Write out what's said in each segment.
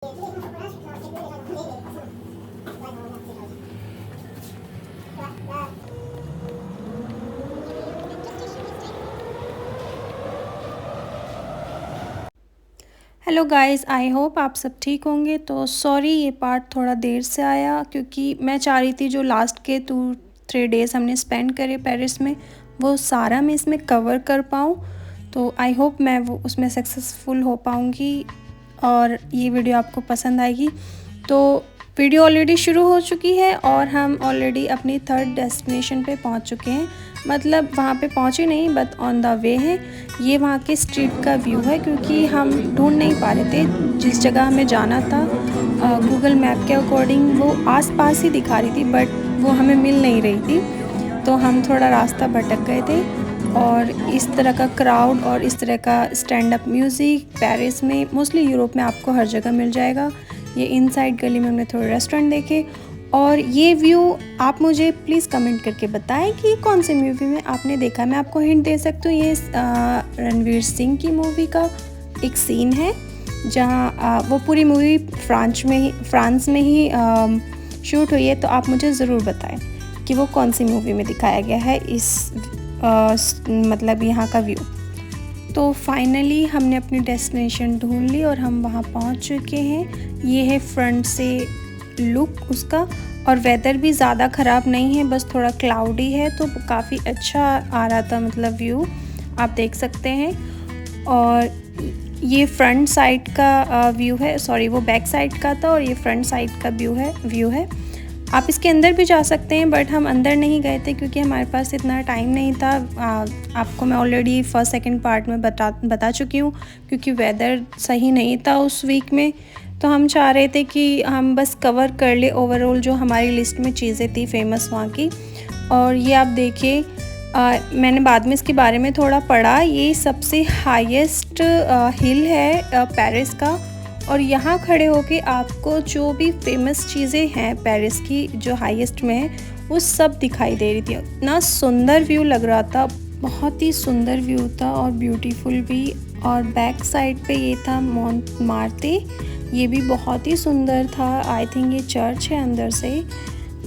Hello guys, I hope आप सब ठीक होंगे। तो सॉरी ये पार्ट थोड़ा देर से आया क्योंकि मैं चाह रही थी जो लास्ट के 2-3 डेज़ हमने स्पेंड करे पेरिस में वो सारा मैं इसमें कवर कर पाऊँ। तो आई होप मैं वो उसमें सक्सेसफुल हो पाऊँगी और ये वीडियो आपको पसंद आएगी। तो वीडियो ऑलरेडी शुरू हो चुकी है और हम ऑलरेडी अपनी 3rd डेस्टिनेशन पे पहुंच चुके हैं। मतलब वहाँ पे पहुँचे नहीं, बट ऑन द वे हैं। ये वहाँ के स्ट्रीट का व्यू है क्योंकि हम ढूंढ नहीं पा रहे थे जिस जगह हमें जाना था। गूगल मैप के अकॉर्डिंग वो आसपास ही दिखा रही थी, बट वो हमें मिल नहीं रही थी। तो हम थोड़ा रास्ता भटक गए थे। और इस तरह का क्राउड और इस तरह का स्टैंड अप म्यूज़िक पेरिस में, मोस्टली यूरोप में आपको हर जगह मिल जाएगा। ये इनसाइड गली में हमने थोड़े रेस्टोरेंट देखे और ये व्यू आप मुझे प्लीज़ कमेंट करके बताएं कि कौन सी मूवी में आपने देखा। मैं आपको हिंट दे सकती हूँ, ये रणवीर सिंह की मूवी का एक सीन है जहाँ वो पूरी मूवी फ्रांस में ही शूट हुई है। तो आप मुझे ज़रूर बताएं कि वो कौन सी मूवी में दिखाया गया है इस मतलब यहाँ का व्यू। तो फाइनली हमने अपनी डेस्टिनेशन ढूंढ ली और हम वहाँ पहुँच चुके हैं। ये है फ्रंट से लुक उसका, और वेदर भी ज़्यादा ख़राब नहीं है, बस थोड़ा क्लाउडी है तो काफ़ी अच्छा आ रहा था, मतलब व्यू आप देख सकते हैं। और ये फ्रंट साइड का व्यू है, सॉरी वो बैक साइड का था और ये फ्रंट साइड का व्यू है। आप इसके अंदर भी जा सकते हैं, बट हम अंदर नहीं गए थे क्योंकि हमारे पास इतना टाइम नहीं था। आपको मैं ऑलरेडी 1st-2nd पार्ट में बता चुकी हूँ क्योंकि वेदर सही नहीं था उस वीक में। तो हम चाह रहे थे कि हम बस कवर कर ले ओवरऑल जो हमारी लिस्ट में चीज़ें थी फेमस वहाँ की। और ये आप देखिए, मैंने बाद में इसके बारे में थोड़ा पढ़ा। ये सबसे हाईएस्ट हिल है पेरिस का, और यहाँ खड़े होके आपको जो भी फेमस चीज़ें हैं पेरिस की जो हाईएस्ट में है वो सब दिखाई दे रही थी। इतना सुंदर व्यू लग रहा था, बहुत ही सुंदर व्यू था और ब्यूटीफुल भी। और बैक साइड पे ये था मोंटमार्टे, ये भी बहुत ही सुंदर था। आई थिंक ये चर्च है अंदर से,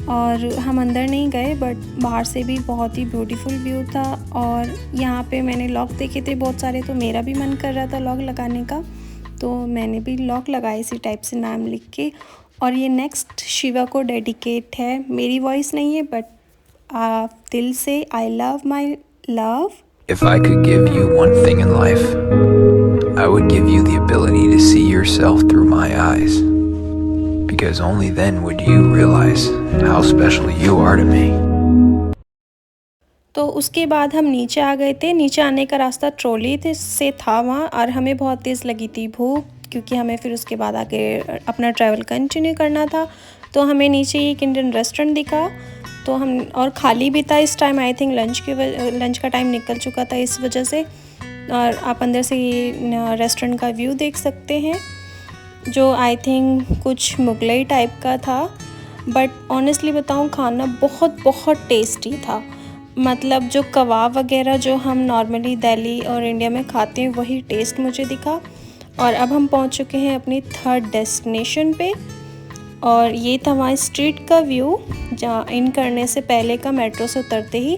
और हम अंदर नहीं गए बट बाहर से भी बहुत ही ब्यूटीफुल व्यू था। और यहाँ पे मैंने लॉक देखे थे बहुत सारे, तो मेरा भी मन कर रहा था लॉक लगाने का, तो मैंने भी लॉक लगाया इसी टाइप से नाम लिख के। और ये नेक्स्ट शिवा को डेडिकेट है, मेरी वॉइस नहीं है बट दिल से, I love my love. If I could give you one thing in life, I would give you the ability to see yourself through my eyes, because only then would you realize how special you are to me. तो उसके बाद हम नीचे आ गए थे। नीचे आने का रास्ता ट्रॉली से था वहाँ, और हमें बहुत तेज़ लगी थी भूख क्योंकि हमें फिर उसके बाद आगे अपना ट्रैवल कंटिन्यू करना था। तो हमें नीचे एक इंडियन रेस्टोरेंट दिखा, तो हम, और खाली भी था इस टाइम, आई थिंक लंच का टाइम निकल चुका था इस वजह से। और आप अंदर से ये रेस्टोरेंट का व्यू देख सकते हैं जो आई थिंक कुछ मुगलई टाइप का था। बट ऑनेस्टली बताऊँ, खाना बहुत बहुत टेस्टी था। मतलब जो कबाब वगैरह जो हम नॉर्मली दिल्ली और इंडिया में खाते हैं वही टेस्ट मुझे दिखा। और अब हम पहुंच चुके हैं अपनी 3rd डेस्टिनेशन पे, और ये था वहाँ स्ट्रीट का व्यू जहाँ इन करने से पहले का, मेट्रो से उतरते ही।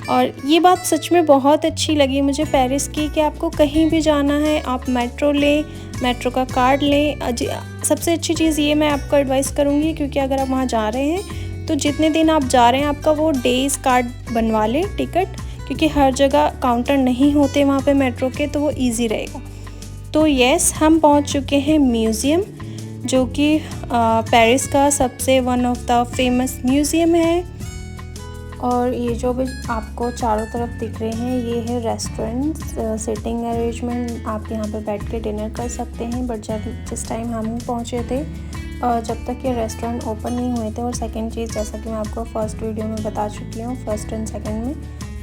और ये बात सच में बहुत अच्छी लगी मुझे पेरिस की कि आपको कहीं भी जाना है आप मेट्रो लें, मेट्रो का कार्ड लें। सबसे अच्छी चीज़ ये मैं आपको एडवाइस करूँगी, क्योंकि अगर आप वहाँ जा रहे हैं तो जितने दिन आप जा रहे हैं आपका वो डेज़ कार्ड बनवा लें टिकट, क्योंकि हर जगह काउंटर नहीं होते वहाँ पे मेट्रो के, तो वो इजी रहेगा। तो यस, हम पहुँच चुके हैं म्यूज़ियम, जो कि पेरिस का सबसे one of the famous museum है। और ये जो भी आपको चारों तरफ दिख रहे हैं ये है रेस्टोरेंट, सिटिंग अरेंजमेंट, आप यहाँ पे बैठ के डिनर कर सकते हैं। बट जिस टाइम हम पहुँचे थे जब तक ये रेस्टोरेंट ओपन नहीं हुए थे। और सेकंड चीज़, जैसा कि मैं आपको फर्स्ट वीडियो में बता चुकी हूँ, फर्स्ट एंड सेकंड में,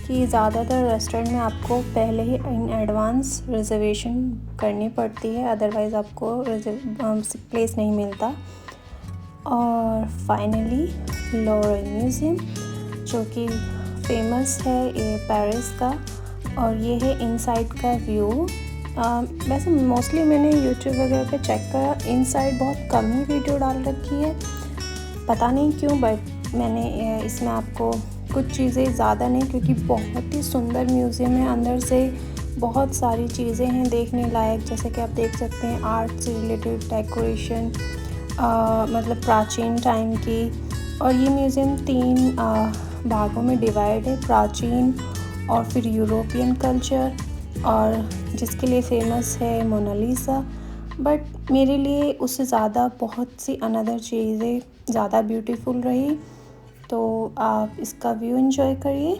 कि ज़्यादातर रेस्टोरेंट में आपको पहले ही इन एडवांस रिजर्वेशन करनी पड़ती है, अदरवाइज़ आपको प्लेस नहीं मिलता। और फाइनली लोवरे म्यूज़ियम, जो कि फेमस है ये पेरिस का, और ये है इनसाइड का व्यू। वैसे मोस्टली मैंने यूट्यूब वगैरह पे चेक करा, इनसाइड बहुत कम ही वीडियो डाल रखी है, पता नहीं क्यों, बट मैंने इसमें आपको कुछ चीज़ें ज़्यादा नहीं, क्योंकि बहुत ही सुंदर म्यूज़ियम है, अंदर से बहुत सारी चीज़ें हैं देखने लायक, जैसे कि आप देख सकते हैं आर्ट से रिलेटेड डेकोरेशन, मतलब प्राचीन टाइम की। और ये म्यूज़ियम 3 भागों में डिवाइड है, प्राचीन और फिर यूरोपियन कल्चर, और जिसके लिए फेमस है मोनालिसा। बट मेरे लिए उससे ज़्यादा बहुत सी अनदर चीज़ें ज़्यादा ब्यूटीफुल रही, तो आप इसका व्यू एंजॉय करिए।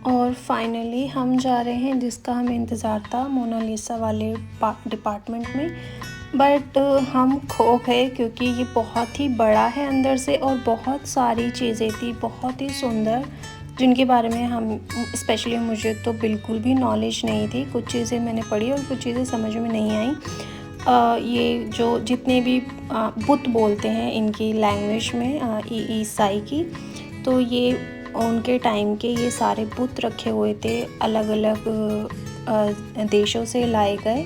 और फाइनली हम जा रहे हैं जिसका हमें इंतज़ार था, मोनालिसा वाले डिपार्टमेंट में, बट हम खो गए क्योंकि ये बहुत ही बड़ा है अंदर से, और बहुत सारी चीज़ें थी बहुत ही सुंदर, जिनके बारे में हम स्पेशली मुझे तो बिल्कुल भी नॉलेज नहीं थी। कुछ चीज़ें मैंने पढ़ी और कुछ चीज़ें समझ में नहीं आई। ये जो जितने भी बुत बोलते हैं इनकी लैंग्वेज में, ईसाई की, तो ये उनके टाइम के ये सारे बुत रखे हुए थे, अलग अलग देशों से लाए गए।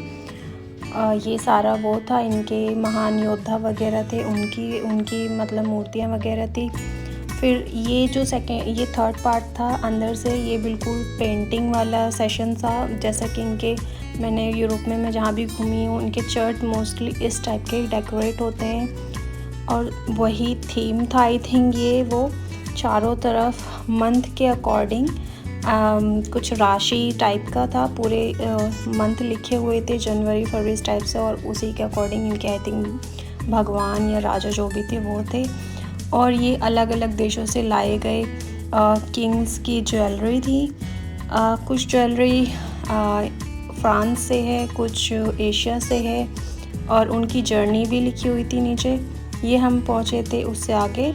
ये सारा वो था, इनके महान योद्धा वगैरह थे, उनकी मतलब मूर्तियाँ वगैरह थी। फिर ये जो ये थर्ड पार्ट था अंदर से, ये बिल्कुल पेंटिंग वाला सेशन था, जैसा कि इनके मैंने यूरोप में मैं जहाँ भी घूमी हूँ, इनके चर्च मोस्टली इस टाइप के डेकोरेट होते हैं, और वही थीम था आई थिंक ये वो, चारों तरफ मंथ के अकॉर्डिंग कुछ राशि टाइप का था, पूरे मंथ लिखे हुए थे जनवरी फरवरी इस टाइप से, और उसी के अकॉर्डिंग इनके आई थिंक भगवान या राजा जो भी थे वो थे। और ये अलग अलग देशों से लाए गए किंग्स की ज्वेलरी थी। कुछ ज्वेलरी फ्रांस से है, कुछ एशिया से है, और उनकी जर्नी भी लिखी हुई थी नीचे। ये हम पहुँचे थे उससे आगे,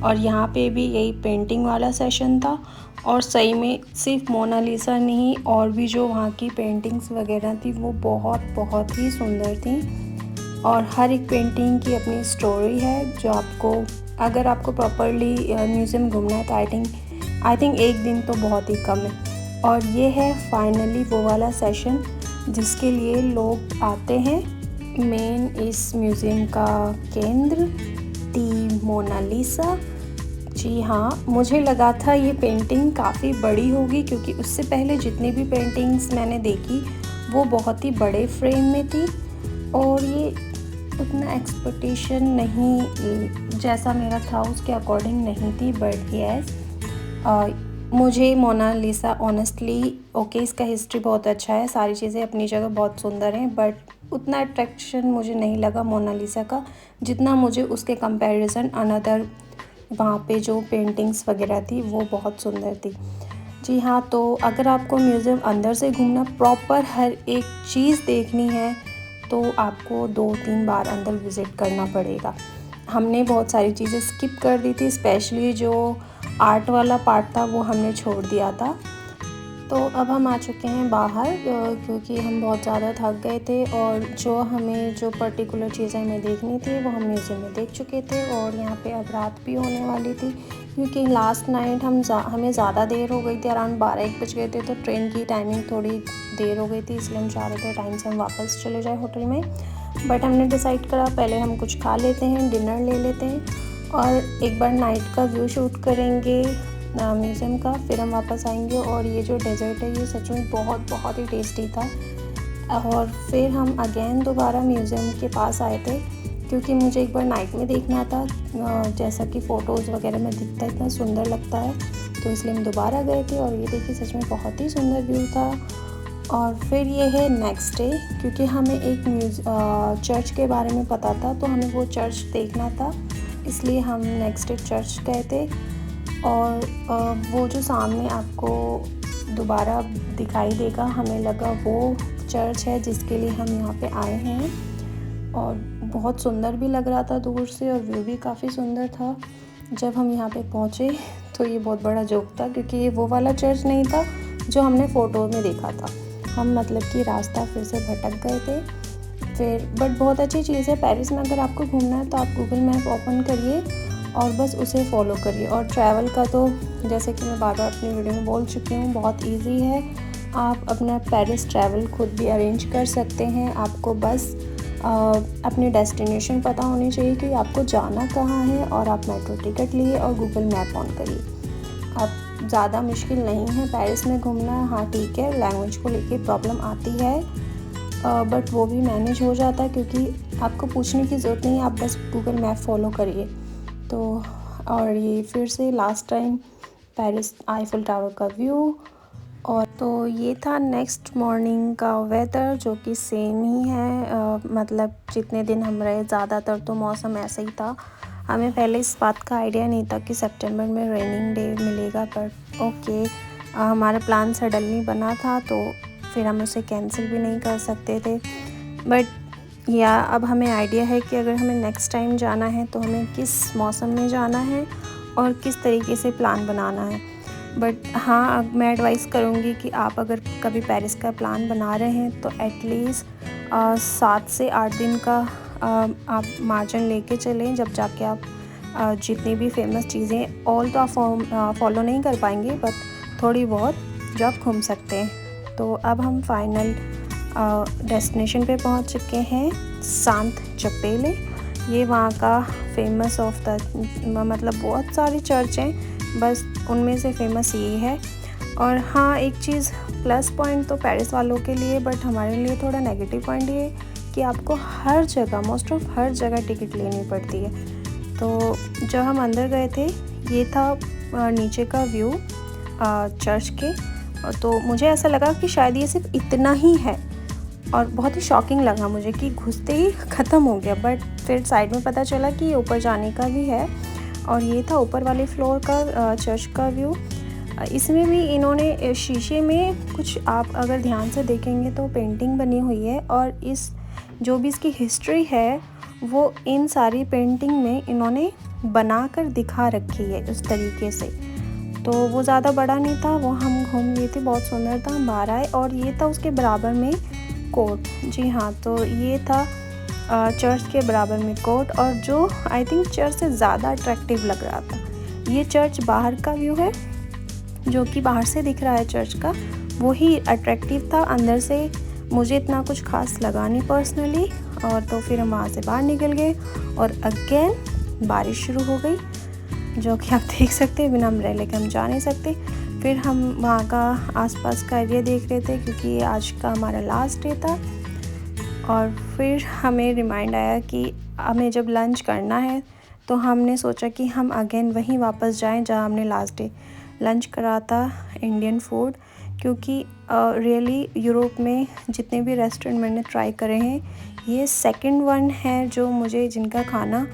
और यहाँ पे भी यही पेंटिंग वाला सेशन था, और सही में सिर्फ मोनालिसा नहीं, और भी जो वहाँ की पेंटिंग्स वगैरह थी वो बहुत बहुत ही सुंदर थी, और हर एक पेंटिंग की अपनी स्टोरी है, जो आपको अगर आपको प्रॉपरली म्यूज़ियम घूमना है तो आई थिंक एक दिन तो बहुत ही कम है। और ये है फाइनली वो वाला सेशन जिसके लिए लोग आते हैं। मेन इस म्यूज़ियम का केंद्र दी मोनालिसा। जी हाँ, मुझे लगा था ये पेंटिंग काफ़ी बड़ी होगी, क्योंकि उससे पहले जितनी भी पेंटिंग्स मैंने देखी वो बहुत ही बड़े फ्रेम में थी, और ये उतना एक्सपेक्टेशन नहीं जैसा मेरा था उसके अकॉर्डिंग नहीं थी। बट येस, मुझे मोनालिसा ऑनेस्टली ओके, इसका हिस्ट्री बहुत अच्छा है, सारी चीज़ें अपनी जगह बहुत सुंदर हैं, बट उतना अट्रैक्शन मुझे नहीं लगा मोनालिसा का, जितना मुझे उसके कंपैरिजन अनदर वहाँ पे जो पेंटिंग्स वगैरह थी वो बहुत सुंदर थी। जी हाँ, तो अगर आपको म्यूज़ियम अंदर से घूमना, प्रॉपर हर एक चीज़ देखनी है, तो आपको 2-3 बार अंदर विज़िट करना पड़ेगा। हमने बहुत सारी चीज़ें स्किप कर दी थी, स्पेशली जो आर्ट वाला पार्ट था वो हमने छोड़ दिया था। तो अब हम आ चुके हैं बाहर, क्योंकि हम बहुत ज़्यादा थक गए थे, और जो पर्टिकुलर चीज़ें हमें देखनी थी वो हम म्यूज़ियम में देख चुके थे, और यहाँ पे अब रात भी होने वाली थी, क्योंकि लास्ट नाइट हमें ज़्यादा देर हो गई थी, अराउंड 12-1 बज गए थे, तो ट्रेन की टाइमिंग थोड़ी देर हो गई थी, इसलिए हम चाह रहे थे टाइम से हम वापस चले जाए होटल में। बट हमने डिसाइड करा पहले हम कुछ खा लेते हैं, डिनर ले लेते हैं, और एक बार नाइट का व्यू शूट करेंगे म्यूज़ियम का, फिर हम वापस आएंगे। और ये जो डेज़र्ट है ये सच में बहुत बहुत ही टेस्टी था। और फिर हम अगेन दोबारा म्यूज़ियम के पास आए थे, क्योंकि मुझे एक बार नाइट में देखना था, जैसा कि फ़ोटोज़ वगैरह में दिखता है, इतना सुंदर लगता है, तो इसलिए हम दोबारा गए थे। और ये देखिए सच में बहुत ही सुंदर व्यू था। और फिर ये है नेक्स्ट डे, क्योंकि हमें एक चर्च के बारे में पता था, तो हमें वो चर्च देखना था, इसलिए हम नेक्स्ट डे चर्च गए थे। और वो जो सामने आपको दोबारा दिखाई देगा, हमें लगा वो चर्च है जिसके लिए हम यहाँ पे आए हैं, और बहुत सुंदर भी लग रहा था दूर से, और व्यू भी काफ़ी सुंदर था। जब हम यहाँ पे पहुँचे तो ये बहुत बड़ा जोक था, क्योंकि ये वो वाला चर्च नहीं था जो हमने फ़ोटो में देखा था। हम मतलब कि रास्ता फिर से भटक गए थे। बट बहुत अच्छी चीज़ है पेरिस में, अगर आपको घूमना है तो आप गूगल मैप ओपन करिए और बस उसे फॉलो करिए। और ट्रैवल का तो जैसे कि मैं बार बार अपनी वीडियो में बोल चुकी हूँ, बहुत इजी है। आप अपना पेरिस ट्रैवल खुद भी अरेंज कर सकते हैं। आपको बस अपनी डेस्टिनेशन पता होनी चाहिए कि आपको जाना कहाँ है, और आप मेट्रो टिकट लिए और गूगल मैप ऑन करिए। अब ज़्यादा मुश्किल नहीं है पेरिस में घूमना। हाँ ठीक है, लैंग्वेज को लेके प्रॉब्लम आती है, बट वो भी मैनेज हो जाता है क्योंकि आपको पूछने की ज़रूरत नहीं है, आप बस गूगल मैप फॉलो करिए। तो और ये फिर से last time Paris Eiffel tower का व्यू। और तो ये था नेक्स्ट मॉर्निंग का वेदर, जो कि सेम ही है। मतलब जितने दिन हम रहे ज़्यादातर तो मौसम ऐसा ही था। हमें पहले इस बात का आइडिया नहीं था कि सितंबर में रेनिंग डे मिलेगा, पर ओके, हमारा प्लान सडनली बना था तो फिर हम उसे कैंसिल भी नहीं कर सकते थे। बट या अब हमें आइडिया है कि अगर हमें नेक्स्ट टाइम जाना है तो हमें किस मौसम में जाना है और किस तरीके से प्लान बनाना है। बट हाँ, मैं एडवाइस करूँगी कि आप अगर कभी पेरिस का प्लान बना रहे हैं तो एटलीस्ट 7 से 8 दिन का आप मार्जिन लेके चलें, जब जाके आप जितनी भी फेमस चीज़ें ऑल तो आप फॉलो नहीं कर पाएंगे, बट थोड़ी बहुत जो आप घूम सकते हैं। तो अब हम फाइनल डेस्टिनेशन पे पहुंच चुके हैं, सांत चपेले। ये वहाँ का फेमस मतलब बहुत सारी चर्च हैं, बस उनमें से फेमस ये है। और हाँ, एक चीज़ प्लस पॉइंट तो पेरिस वालों के लिए, बट हमारे लिए थोड़ा नेगेटिव पॉइंट ये कि आपको हर जगह, मोस्ट ऑफ हर जगह टिकट लेनी पड़ती है। तो जब हम अंदर गए थे, ये था नीचे का व्यू चर्च के, तो मुझे ऐसा लगा कि शायद ये सिर्फ इतना ही है, और बहुत ही शॉकिंग लगा मुझे कि घुसते ही ख़त्म हो गया। बट फिर साइड में पता चला कि ऊपर जाने का भी है, और ये था ऊपर वाले फ्लोर का चर्च का व्यू। इसमें भी इन्होंने शीशे में कुछ, आप अगर ध्यान से देखेंगे तो पेंटिंग बनी हुई है, और इस जो भी इसकी हिस्ट्री है वो इन सारी पेंटिंग में इन्होंने बना कर दिखा रखी है उस तरीके से। तो वो ज़्यादा बड़ा नहीं था, वो हम घूम लिए थे, बहुत सुंदर था, हम बाहर आए। और ये था उसके बराबर में कोर्ट। जी हाँ, तो ये था चर्च के बराबर में कोर्ट, और जो आई थिंक चर्च से ज़्यादा अट्रैक्टिव लग रहा था। ये चर्च बाहर का व्यू है, जो कि बाहर से दिख रहा है चर्च का, वही अट्रैक्टिव था। अंदर से मुझे इतना कुछ खास लगा नहीं पर्सनली। और तो फिर हम वहाँ से बाहर निकल गए, और अगेन बारिश शुरू हो गई, जो कि आप देख सकते हैं, बिना अम्ब्रेला के हम जा नहीं सकते। फिर हम वहाँ का आसपास का एरिया देख रहे थे, क्योंकि आज का हमारा लास्ट डे था। और फिर हमें रिमाइंड आया कि हमें जब लंच करना है, तो हमने सोचा कि हम अगेन वहीं वापस जाएं जहां हमने लास्ट डे लंच करा था, इंडियन फूड। क्योंकि रियली यूरोप में जितने भी रेस्टोरेंट मैंने ट्राई करे हैं, ये सेकंड वन है जो मुझे, जिनका खाना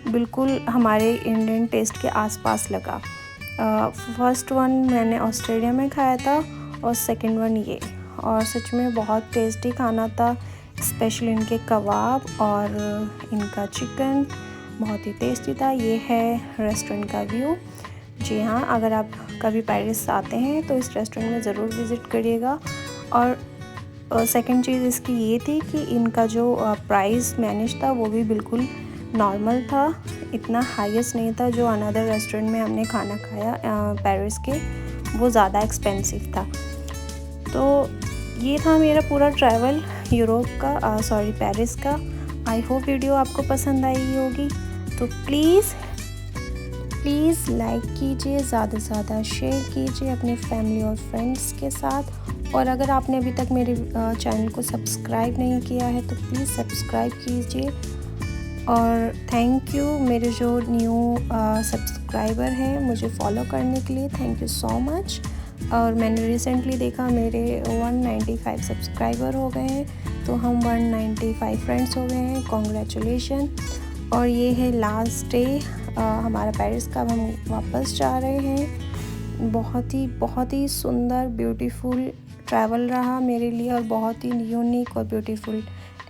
बिल्कुल हमारे इंडियन टेस्ट के आसपास लगा। फर्स्ट वन मैंने ऑस्ट्रेलिया में खाया था, और सेकंड वन ये, और सच में बहुत टेस्टी खाना था। स्पेशली इनके कबाब और इनका चिकन बहुत ही टेस्टी था। ये है रेस्टोरेंट का व्यू। जी हाँ, अगर आप कभी पेरिस आते हैं तो इस रेस्टोरेंट में ज़रूर विज़िट करिएगा। और सेकंड चीज़ इसकी ये थी कि इनका जो प्राइस मैनेज था वो भी बिल्कुल नॉर्मल था, इतना हाईएस्ट नहीं था। जो अनदर रेस्टोरेंट में हमने खाना खाया पेरिस के, वो ज़्यादा एक्सपेंसिव था। तो ये था मेरा पूरा ट्रैवल यूरोप का, पेरिस का। आई होप वीडियो आपको पसंद आई होगी। तो प्लीज़ लाइक कीजिए, ज़्यादा से ज़्यादा शेयर कीजिए अपने फैमिली और फ्रेंड्स के साथ। और अगर आपने अभी तक मेरे चैनल को सब्सक्राइब नहीं किया है तो प्लीज़ सब्सक्राइब कीजिए। और थैंक यू मेरे जो न्यू सब्सक्राइबर हैं मुझे फॉलो करने के लिए, थैंक यू सो मच। और मैंने रिसेंटली देखा मेरे 195 सब्सक्राइबर हो गए हैं, तो हम 195 फ्रेंड्स हो गए हैं, कॉन्ग्रेचुलेशन। और ये है लास्ट डे हमारा पेरिस का, हम वापस जा रहे हैं। बहुत ही सुंदर ब्यूटीफुल ट्रैवल रहा मेरे लिए, और बहुत ही यूनिक और ब्यूटीफुल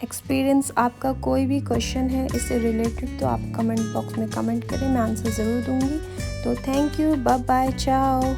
एक्सपीरियंस। आपका कोई भी क्वेश्चन है इससे रिलेटेड तो आप कमेंट बॉक्स में कमेंट करें, मैं आंसर ज़रूर दूँगी। तो थैंक यू, बाय बाय, चाओ।